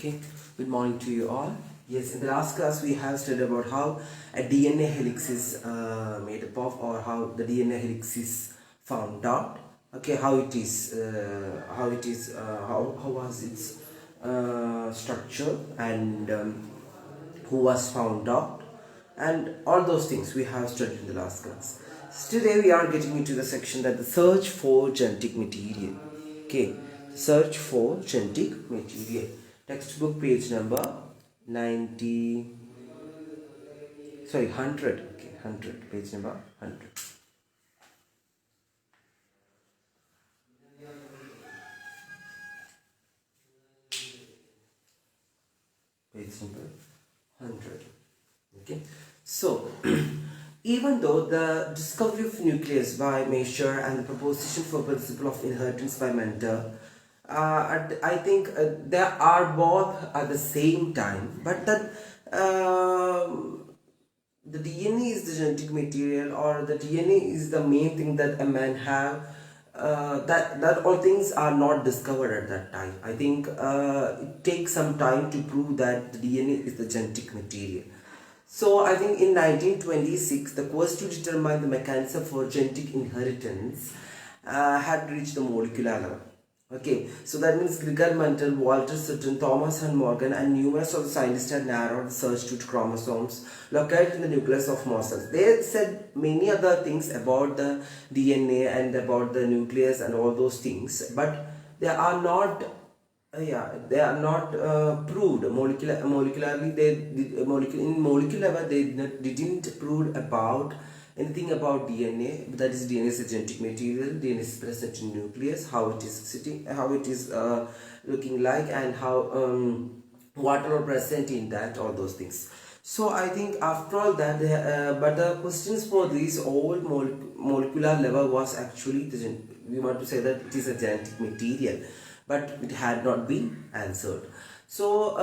Okay, good morning to you all. Yes, in the last class we have studied about how a DNA helix is made up of, or how the DNA helix is found out. Okay, how it is, how was its structure, and who was found out, and all those things we have studied in the last class. Today we are getting into the section that the search for genetic material. Okay, search for genetic material. Textbook page number 90. Sorry, 100. Okay, 100. Page number 100. Page number 100. Okay, so even though the discovery of nucleus by Measure and the proposition for principle of inheritance by Mentor, I think they are both at the same time, but that the DNA is the genetic material, or the DNA is the main thing that a man have. That all things are not discovered at that time. I think it takes some time to prove that the DNA is the genetic material. So I think in 1926, the quest to determine the mechanism for genetic inheritance had reached the molecular level. Okay, so that means Gregor Mendel, Walter Sutton, Thomas Hunt Morgan, and numerous of the scientists had narrowed the search to chromosomes located in the nucleus of cells. They said many other things about the DNA and about the nucleus and all those things, but they are not they are not proved molecularly. In molecular level they didn't prove about anything about DNA. That is, DNA is a genetic material. DNA is present in nucleus, how it is sitting, how it is looking like, and how what are present in that, all those things. So I think after all that, but the questions for this old molecular level was actually we want to say that it is a genetic material, but it had not been answered. So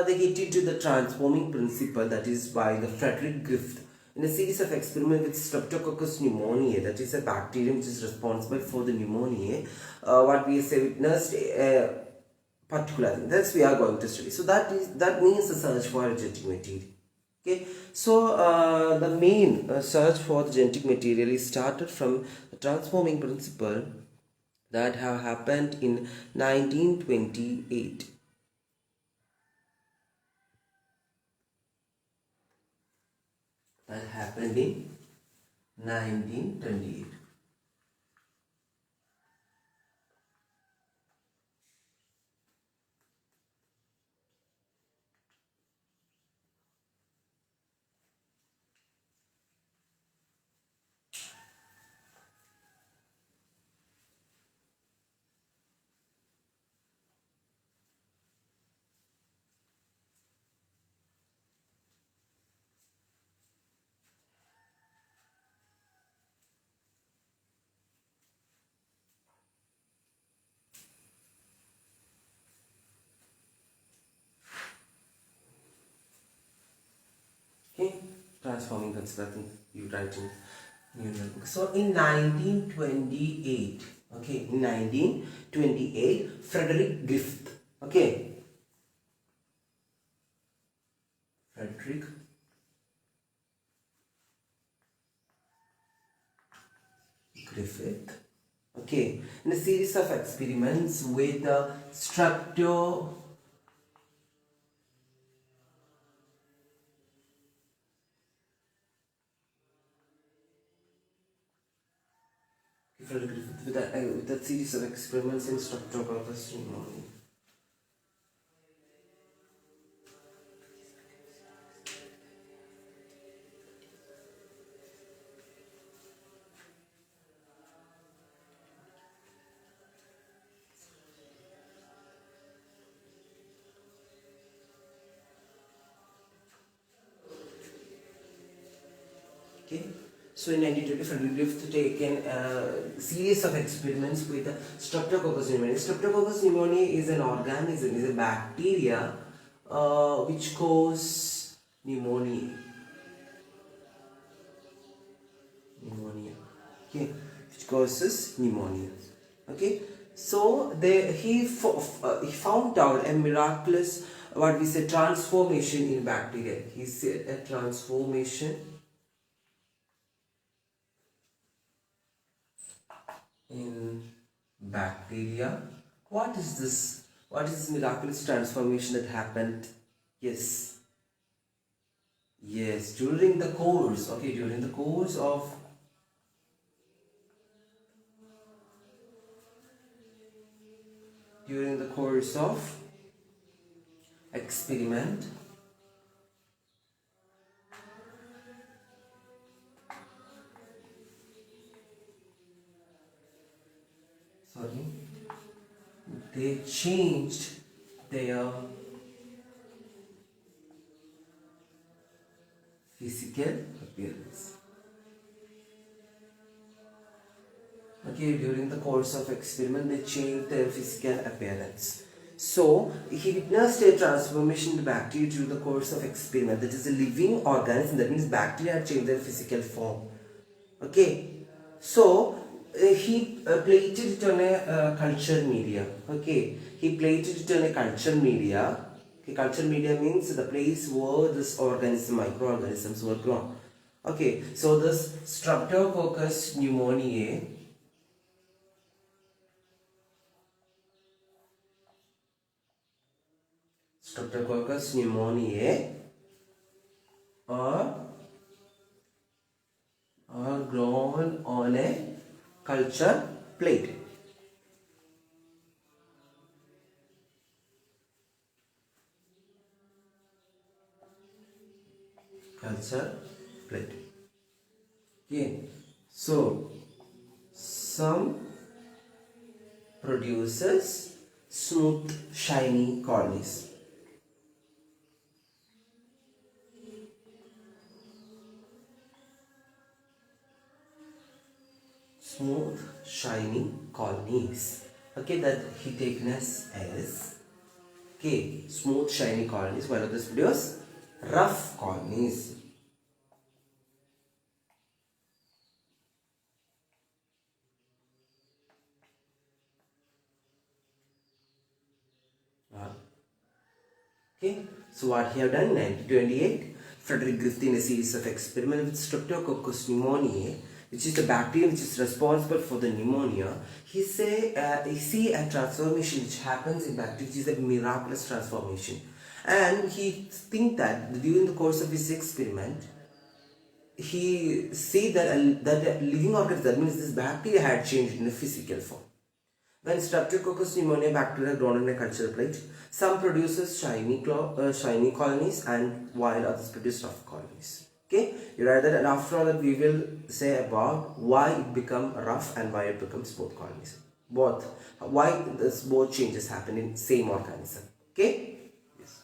they get into the transforming principle, that is by the Frederick Griffith, in a series of experiments with Streptococcus pneumoniae, that is a bacterium which is responsible for the pneumonia, what we say witnessed particular thing. That's we are going to study. So that means the search for a genetic material. Okay, so the main search for the genetic material is started from the transforming principle that have happened in 1928. That happened in 1928. Okay, transforming principle. I think you write in new notebook. So in 1928, okay, in 1928, Frederick Griffith, okay, Frederick Griffith, okay, in a series of experiments with strepto. Frederick Griffith with a series of experiments in Streptococcus pneumoniae. Okay, so in 1920, Frederick Griffith taken a series of experiments with Streptococcus pneumoniae. Streptococcus pneumoniae is an organism, is a bacteria which cause pneumonia. Pneumonia. Okay, which causes pneumonia. Okay, So he found out a miraculous, what we say, transformation in bacteria. He said a transformation in bacteria. What is this? What is this miraculous transformation that happened? Yes, yes. During the course of during the course of experiment. Sorry, they changed their physical appearance. Okay, during the course of experiment, they changed their physical appearance. So, he witnessed a transformation in the bacteria during the course of experiment. That is a living organism. That means bacteria had changed their physical form. Okay, so he plated it on a culture media. Okay, he plated it on a culture media. Okay, culture media means the place where this organism, microorganisms were grown. Okay, so this Streptococcus pneumoniae, Streptococcus pneumoniae are grown on a culture plate. Culture plate. Okay, so some produces smooth, shiny colonies. Smooth, shiny colonies. Okay, that he taken as okay, smooth, shiny colonies, while others produce rough colonies. Uh, Okay, so what he have done in 1928, Frederick Griffith in a series of experiments with Streptococcus pneumoniae, which is the bacterium which is responsible for the pneumonia, he see a transformation which happens in bacteria, which is a miraculous transformation. And he think that during the course of his experiment, he see that a living organism, that means this bacteria had changed in a physical form. When Streptococcus pneumoniae bacteria grown in a culture plate, some produces shiny colonies and while others produce rough colonies. Okay, you write that, and after all that we will say about why it become rough and why it becomes both colonies. Both, why this both changes happen in same organism. Okay. Yes.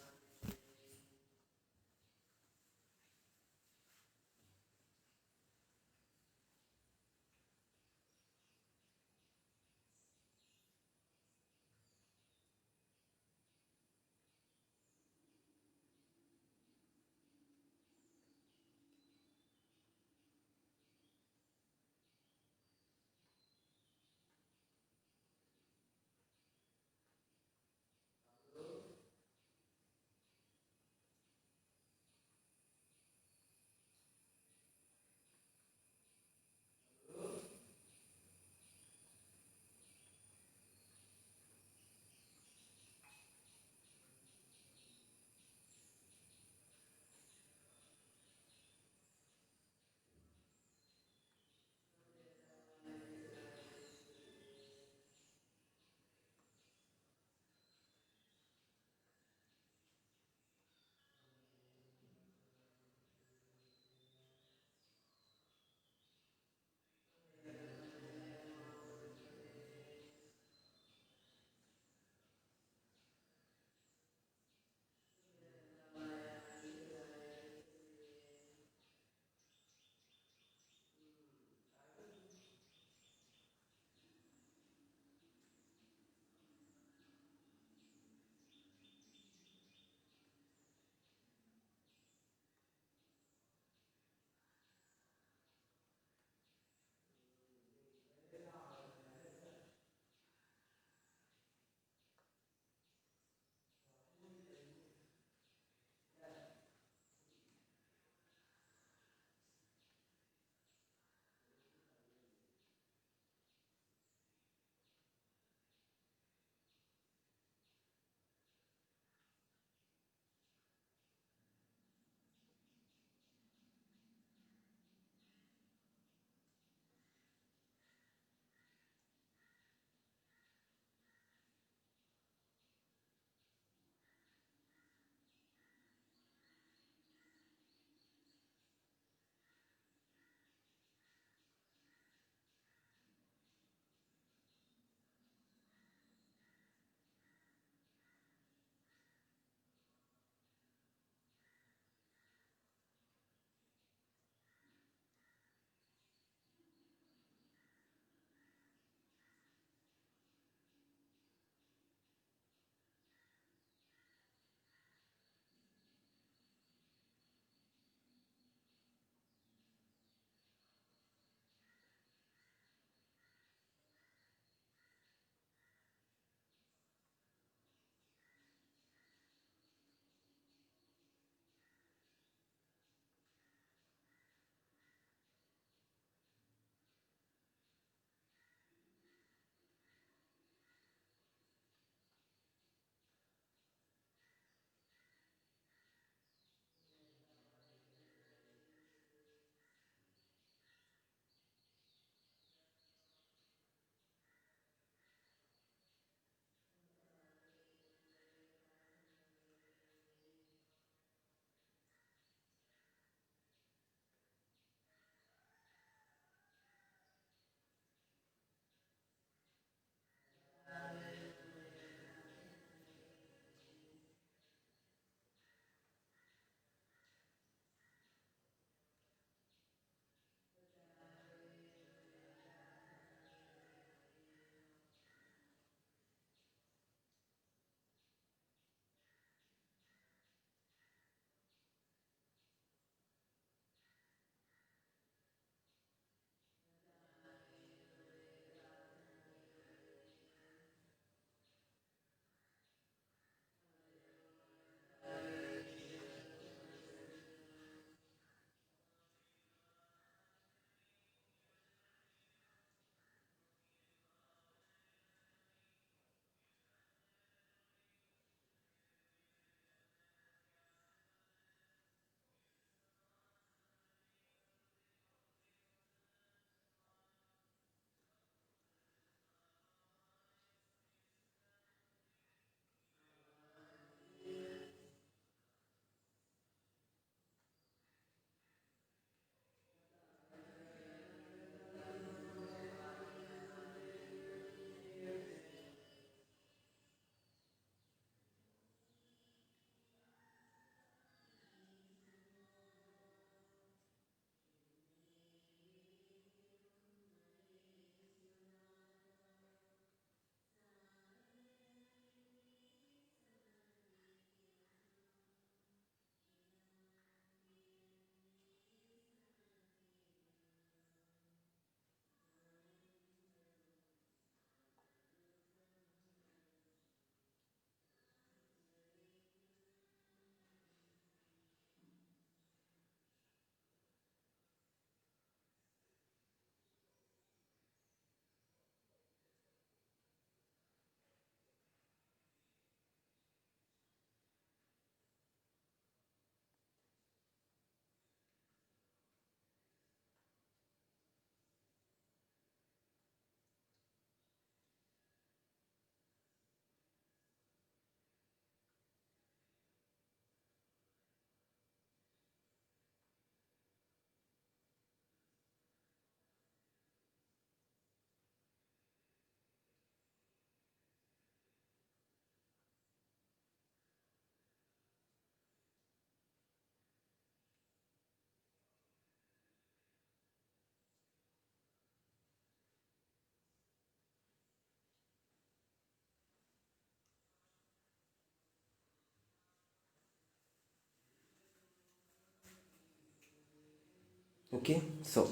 Okay, so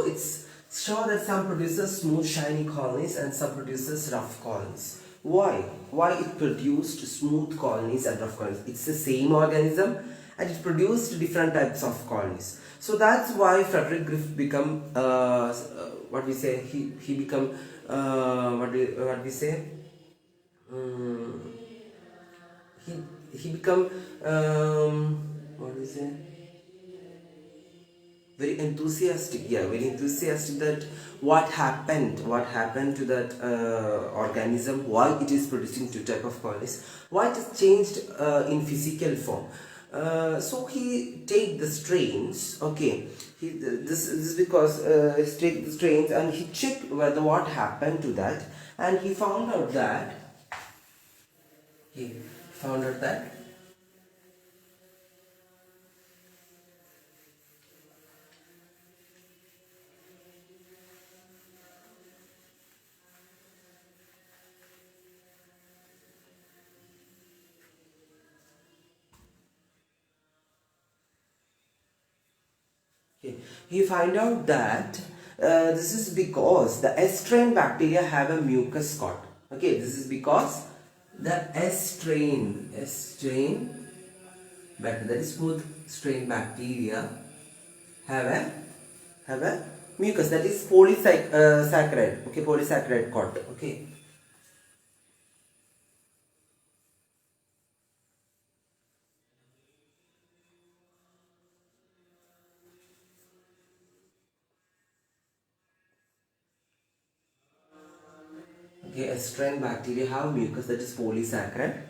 it's sure that some produces smooth shiny colonies and some produces rough colonies. Why it produced smooth colonies and rough colonies? It's the same organism and it produced different types of colonies. So that's why Frederick Griffith become what we say, he become what we say, um, he he become what we say, very enthusiastic, yeah, very enthusiastic that what happened to that organism, why it is producing two type of colonies, why it is changed in physical form. So he take the strains, okay, this is because he take the strains and he checked whether what happened to that, and he found out that Okay. He find out that this is because the S strain bacteria have a mucus coat. Okay, this is because the S strain bacteria, that is smooth strain bacteria, have a have a mucus, that is polysaccharide. Okay, polysaccharide coat. Okay. Okay, S strain bacteria have mucus, that is polysaccharide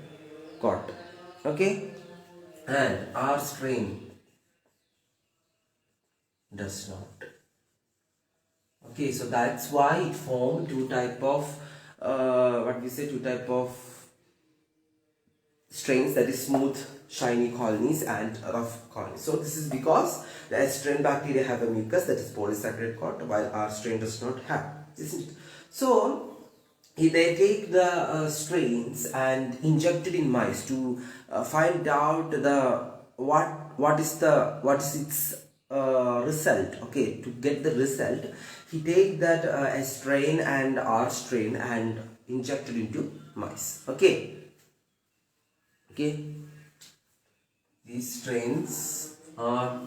coat. Okay, and R strain does not. Okay, so that's why it formed two type of what we say, two type of strains, that is smooth shiny colonies and rough colonies. So this is because the S strain bacteria have a mucus, that is polysaccharide coat, while R strain does not have, isn't it? So they take the strains and inject it in mice to find out the what is its result. Okay, to get the result, he take that S strain and R strain and inject it into mice. Okay, these strains are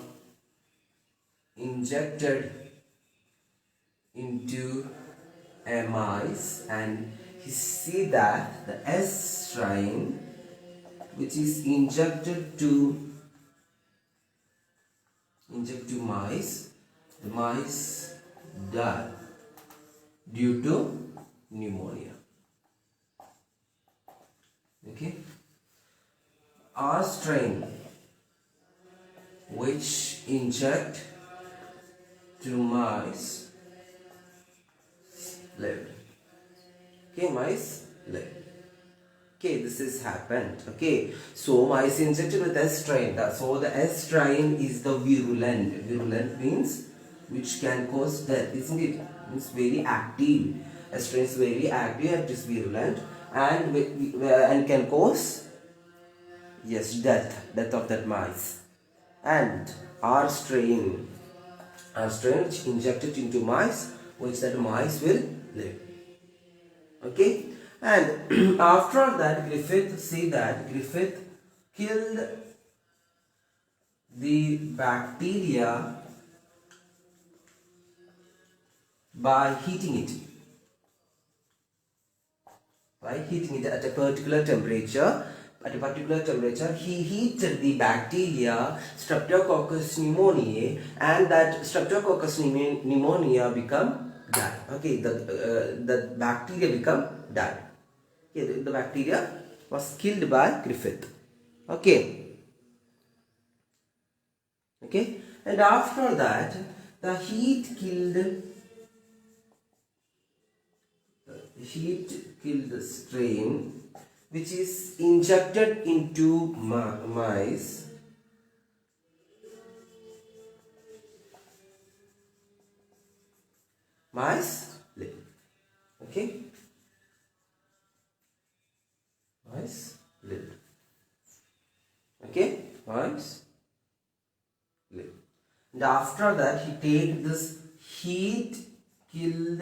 injected into a mice, and you see that the S strain, which is inject to mice, the mice die due to pneumonia. Okay, R strain, which inject to mice, lived. Okay, mice lived. Okay, this is happened. Okay, so mice injected with S strain. So the S strain is the virulent. Virulent means which can cause death, isn't it? It's very active. S strain is very active and it is virulent, and can cause, yes, death of that mice. And R strain, which injected into mice, which that mice will live. Okay, and after that Griffith killed the bacteria by heating it, at a particular temperature. He heated the bacteria Streptococcus pneumoniae, and that Streptococcus pneumonia become die. Okay, the bacteria become die. Okay, the bacteria was killed by Griffith. Okay, okay, and after that, the heat killed the strain which is injected into mice. Mice live. Okay, mice live. Okay, mice live. And after that he take this heat killed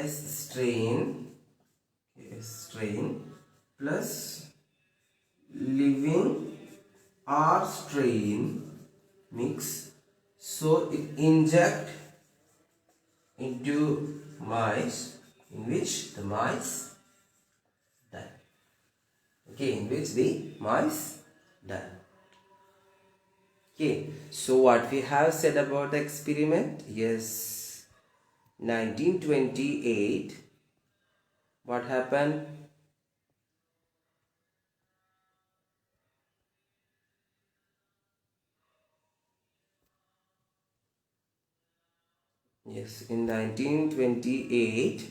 strain plus living R strain mix, so it inject into mice in which the mice die. Okay, in which the mice die. Okay, so what we have said about the experiment? Yes, 1928. What happened? Yes, in 1928,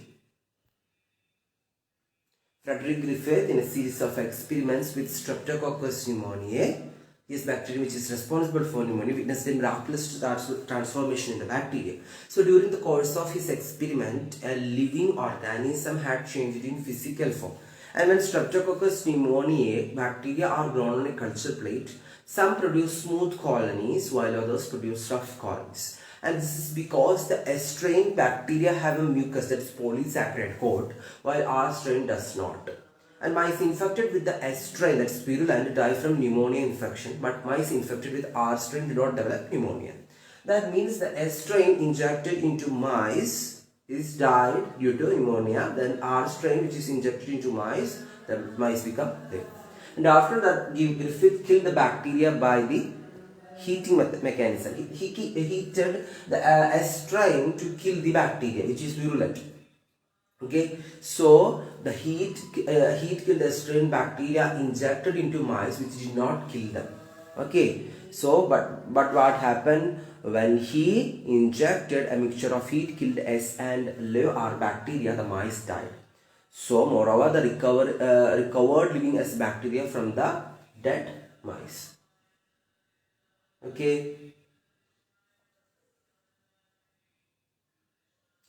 Frederick Griffith, in a series of experiments with Streptococcus pneumoniae, this bacterium which is responsible for pneumonia, witnessed a miraculous transformation in the bacteria. So during the course of his experiment, a living organism had changed in physical form. And when Streptococcus pneumoniae bacteria are grown on a culture plate, some produce smooth colonies while others produce rough colonies. And this is because the S strain bacteria have a mucus, that is polysaccharide coat, while R strain does not. And mice infected with the S strain, that is purulent, die from pneumonia infection, but mice infected with R strain do not develop pneumonia. That means the S strain injected into mice is died due to pneumonia. Then R strain which is injected into mice, the mice become dead. And after that, Griffith killed the bacteria by the heating mechanism. He heated the S strain to kill the bacteria which is virulent. Okay, so the heat killed the strain bacteria injected into mice which did not kill them. Okay, so but what happened when he injected a mixture of heat killed S and live R bacteria, the mice died. So moreover, the recovered living S bacteria from the dead mice. Okay.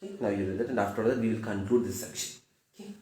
Okay, now you do that, and after that we will conclude this section. Okay.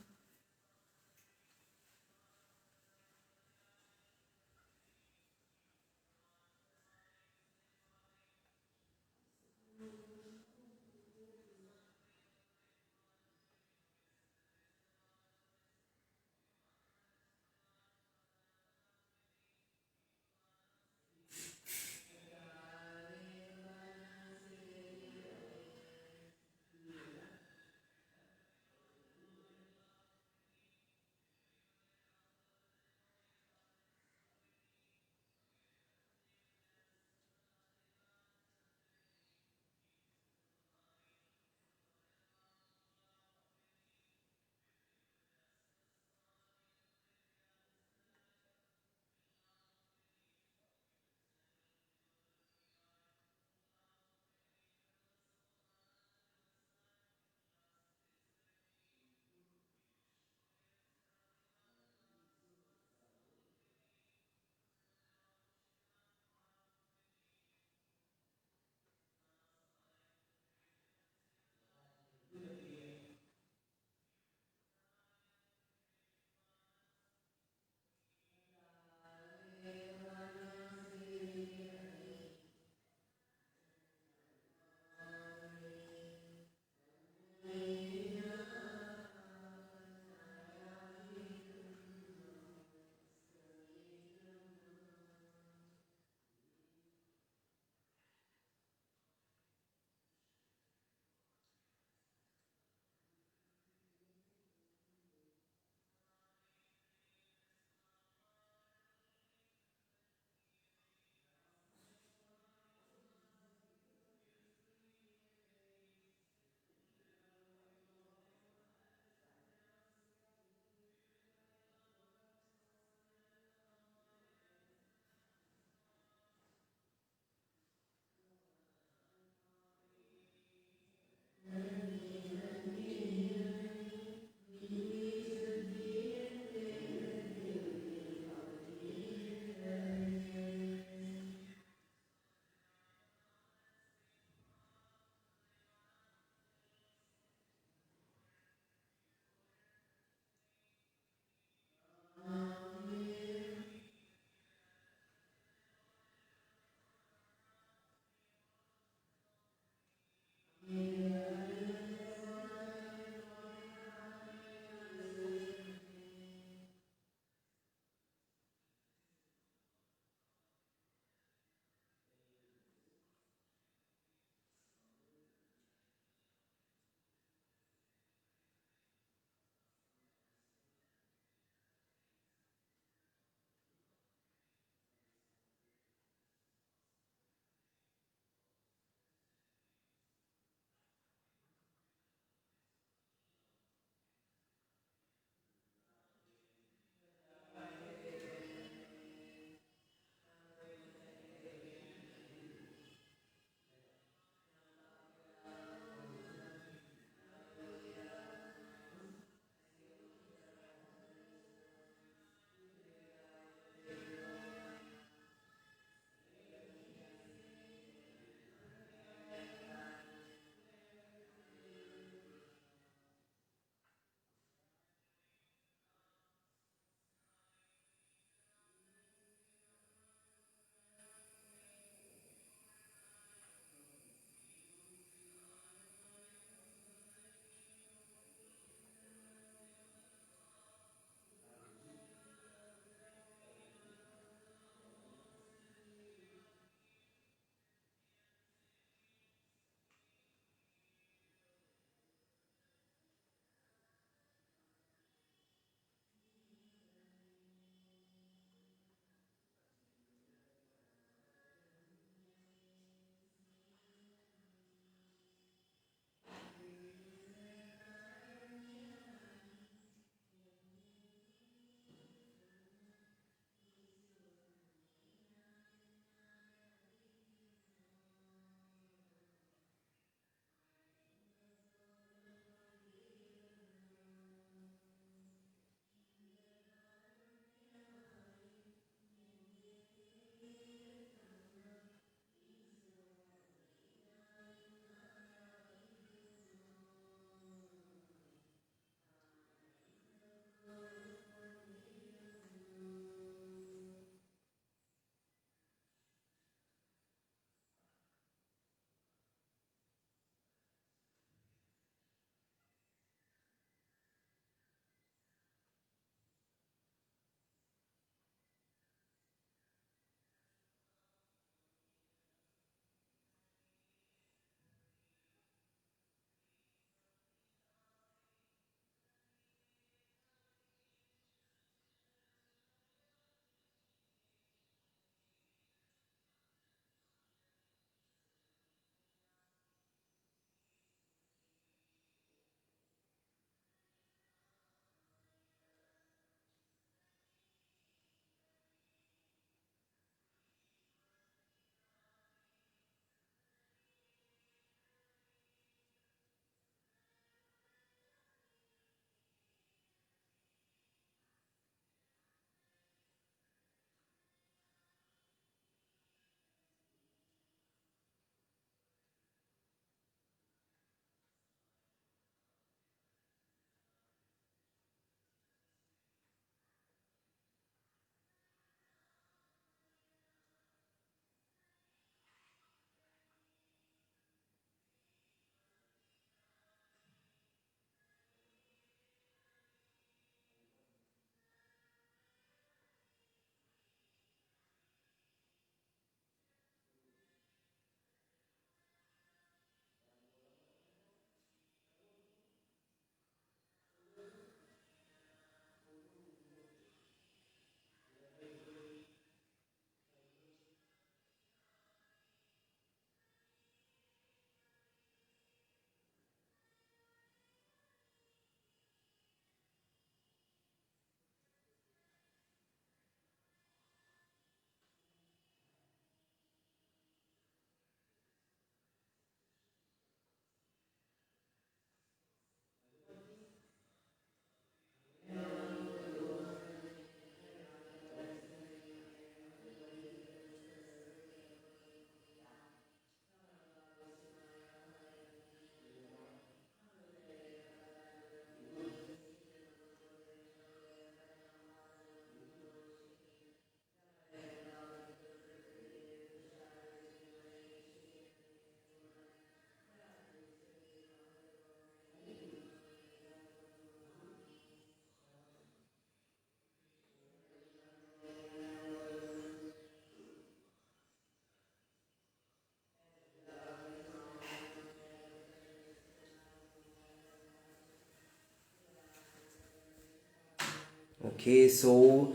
Okay, so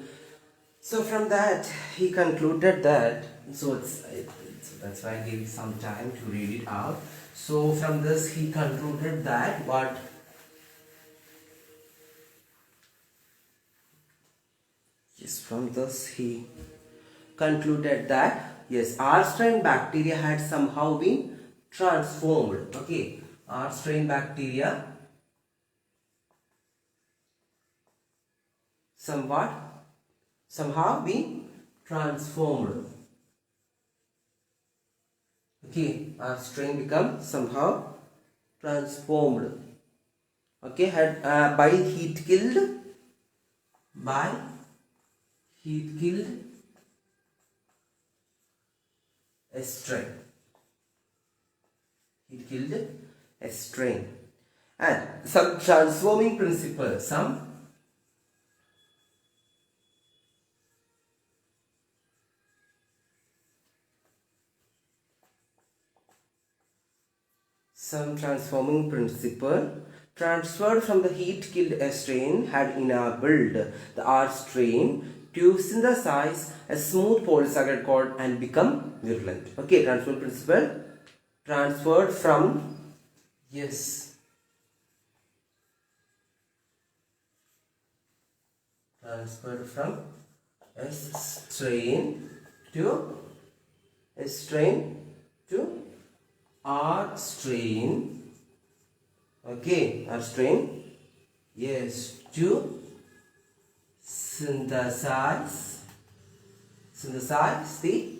from that he concluded that, that's why I gave you some time to read it out. So from this he concluded that what, yes, from this he concluded that yes, R strain bacteria had somehow been transformed. Okay, R strain bacteria somehow been transformed. Okay, our strain become somehow transformed. Okay, had by heat killed a strain. Heat killed a strain. And some transforming principle, some transforming principle transferred from the heat killed a strain had enabled the R strain to synthesize a smooth polysaccharide called and become virulent. Okay, transfer principle transferred from, yes, transferred from a strain to R strain. Okay, R strain, yes, to synthesize the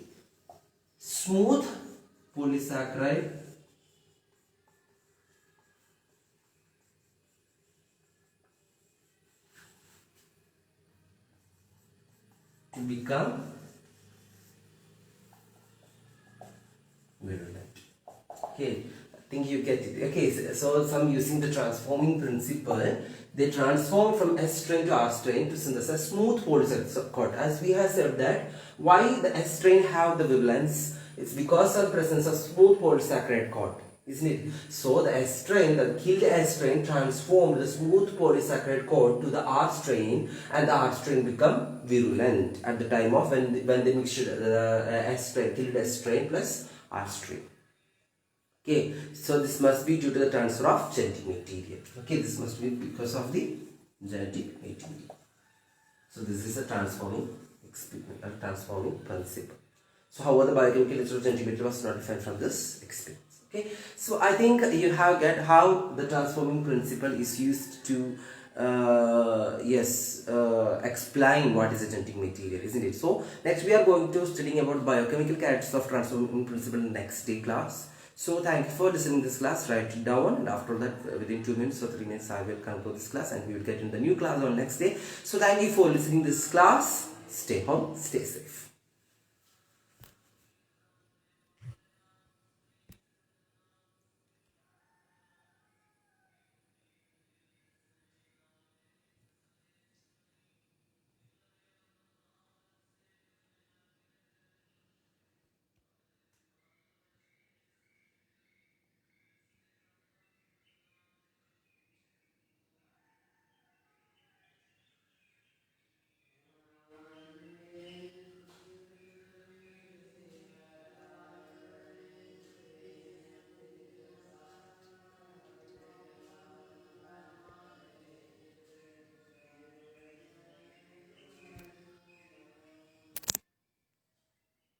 smooth polysaccharide to become virulent. Okay, I think you get it. Okay, so some using the transforming principle, they transform from S strain to R strain to synthesize smooth polysaccharide. As we have said that why the S strain have the virulence, it's because of presence of smooth polysaccharide cord, isn't it? So the S strain, the killed S strain transformed the smooth polysaccharide cord to the R strain, and the R strain become virulent at the time of when they mixed the S strain, killed S strain plus R strain. Okay, so this must be due to the transfer of genetic material. Okay, this must be because of the genetic material. So this is a transforming experiment, a transforming principle. So however the biochemical nature of genetic material was not defined from this experiment. Okay, so I think you have get how the transforming principle is used to explain what is a genetic material, isn't it? So next we are going to studying about biochemical characteristics of transforming principle in next day class. So thank you for listening this class. Write it down, and after that within 2 minutes or 3 minutes I will conclude this class and we will get in the new class on next day. So thank you for listening this class. Stay home, stay safe.